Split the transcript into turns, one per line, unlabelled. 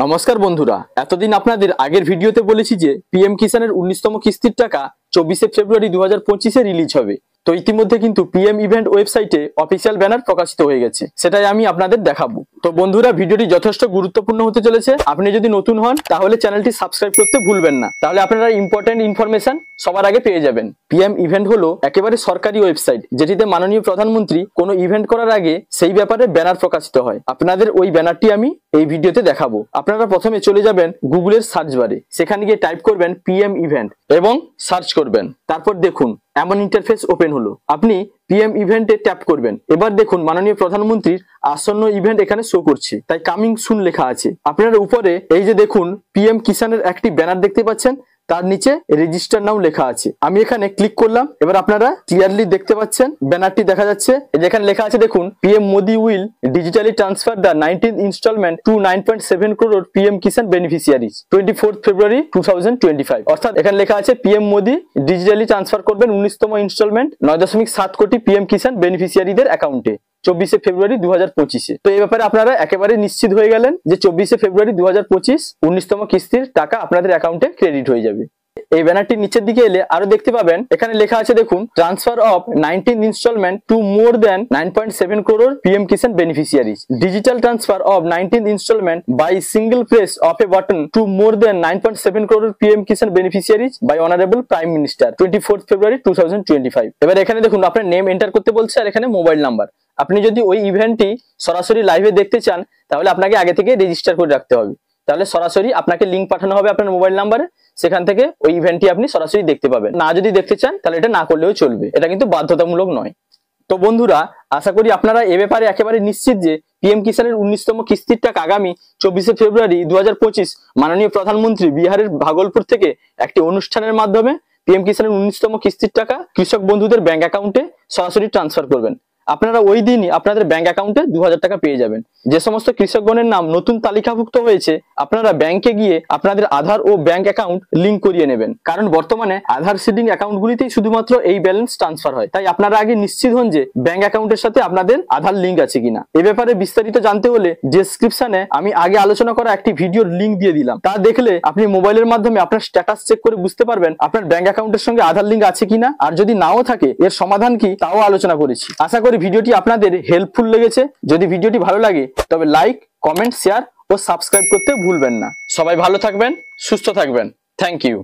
নমস্কার বন্ধুরা, এতদিন আপনাদের আগের ভিডিওতে বলেছি যে পিএম কিষানের 19তম কিস্তির টাকা 24শে ফেব্রুয়ারি 2025-এ রিলিজ হবে। তো ইতিমধ্যে কিন্তু পিএম ইভেন্ট ওয়েবসাইটে অফিসিয়াল ব্যানার প্রকাশিত হয়ে গেছে, সেটাই আমি আপনাদের দেখাবো। তো বন্ধুরা, ভিডিওটি যথেষ্ট গুরুত্বপূর্ণ হতে চলেছে। আপনি যদি নতুন হন তাহলে চ্যানেলটি সাবস্ক্রাইব করতে ভুলবেন না, তাহলে আপনারা ইম্পর্টেন্ট ইনফরমেশন সবার আগে পেয়ে যাবেন। পিএম ইভেন্ট হলো একেবারে সরকারি ওয়েবসাইট, যেটিতে মাননীয় প্রধানমন্ত্রী কোনো ইভেন্ট করার আগে সেই ব্যাপারে ব্যানার প্রকাশিত হয়। আপনাদের ওই ব্যানারটি আমি এই ভিডিওতে দেখাবো। আপনারা প্রথমে চলে যাবেন গুগলের সার্চ বারে, সেখানে গিয়ে টাইপ করবেন পিএম ইভেন্ট এবং সার্চ করবেন। তারপর দেখুন এমন ইন্টারফেস ওপেন হলো। আপনি পিএম ইভেন্টে ট্যাপ করবেন। এবার দেখুন মাননীয় প্রধানমন্ত্রীর আসন্ন ইভেন্ট এখানে শো করছে, তাই কামিং সুন লেখা আছে। আপনারা উপরে এই যে দেখুন পিএম কিষানের একটি ব্যানার দেখতে পাচ্ছেন, তার নিচে রেজিস্টার নাও লেখা আছে। আমি এখানে ক্লিক করলাম। এবার আপনারা ক্লিয়ারলি দেখতে পাচ্ছেন ব্যানারটি দেখা যাচ্ছে। যেখানে লেখা আছে দেখুন, PM Modi will digitally transfer the 19th instalment to 9.7 crore PM Kisan beneficiaries 24th February 2025। অর্থাৎ এখানে লেখা আছে পিএম মোদি ডিজিটালি ট্রান্সফার করবেন 19তম ইনস্টলমেন্ট 9.7 কোটি পিএম কিষান বেনিফিশিয়ারিদের অ্যাকাউন্টে 24শে ফেব্রুয়ারি 2025-এ। তো এই ব্যাপারে আপনারা একেবারে নিশ্চিত হয়ে গেলেন যে 24শে ফেব্রুয়ারি 2025 19তম কিস্তির টাকা আপনাদের অ্যাকাউন্টে ক্রেডিট হয়ে যাবে। এই ব্যানারটির নিচের দিকে এলে আরো দেখতে পাবেন, এখানে লেখা আছে দেখুন, transfer of 19th instalment to more than 9.7 crore PM Kisan beneficiaries, digital transfer of 19th instalment by single press of a button to more than 9.7 crore PM Kisan beneficiaries by honourable prime minister 24th February 2025। এবার এখানে দেখুন আপনার name enter করতে বলছে, আর এখানে mobile number. আপনি যদি ওই ইভেন্টটি সরাসরি লাইভে দেখতে চান তাহলে আপনাকে আগে থেকে রেজিস্টার করে রাখতে হবে। তাহলে সরাসরি আপনাকে লিঙ্ক পাঠানো হবে আপনার মোবাইল নাম্বারে, সেখান থেকে ওই ইভেন্টটি আপনি সরাসরি দেখতে পাবেন। না যদি দেখতে চান তাহলে এটা না করলেও চলবে, এটা কিন্তু বাধ্যতামূলক নয়। তো বন্ধুরা, আশা করি আপনারা এ ব্যাপারে একেবারে নিশ্চিত যে পিএম কিষানের 19তম কিস্তির টাকা আগামী 24শে ফেব্রুয়ারি 2025 মাননীয় প্রধানমন্ত্রী বিহারের ভাগলপুর থেকে একটি অনুষ্ঠানের মাধ্যমে পিএম কিষানের 19তম কিস্তির টাকা কৃষক বন্ধুদের ব্যাংক অ্যাকাউন্টে সরাসরি ট্রান্সফার করবেন। আপনারা ওই দিনই আপনাদের ব্যাংক অ্যাকাউন্টে 2000 টাকা পেয়ে যাবেন। যে সমস্ত কৃষকগণের নাম নতুন তালিকাভুক্ত হয়েছে, আপনারা ব্যাংকে গিয়ে আপনাদের আধার ও ব্যাংক অ্যাকাউন্ট লিঙ্ক করিয়ে নেবেন, কারণ বর্তমানে আধার সিডিং অ্যাকাউন্টগুলিতেই শুধুমাত্র এই ব্যালেন্স ট্রান্সফার হয়। তাই আপনারা আগে নিশ্চিত হন যে ব্যাংক অ্যাকাউন্টের সাথে আপনাদের আধার লিঙ্ক আছে কিনা। এ ব্যাপারে বিস্তারিত জানতে হলে ডেসক্রিপশনে আমি আগে আলোচনা করা একটি ভিডিওর লিঙ্ক দিয়ে দিলাম, তা দেখলে আপনি মোবাইলের মাধ্যমে আপনার স্ট্যাটাস চেক করে বুঝতে পারবেন আপনার ব্যাংক অ্যাকাউন্টের সঙ্গে আধার লিঙ্ক আছে কিনা, আর যদি নাও থাকে এর সমাধান কি তাও আলোচনা করেছি। আশা করি ভিডিওটি আপনাদের হেল্পফুল লেগেছে। যদি ভিডিওটি ভালো লাগে তবে লাইক, কমেন্ট, শেয়ার ও সাবস্ক্রাইব করতে ভুলবেন না। সবাই ভালো থাকবেন, সুস্থ থাকবেন। Thank you.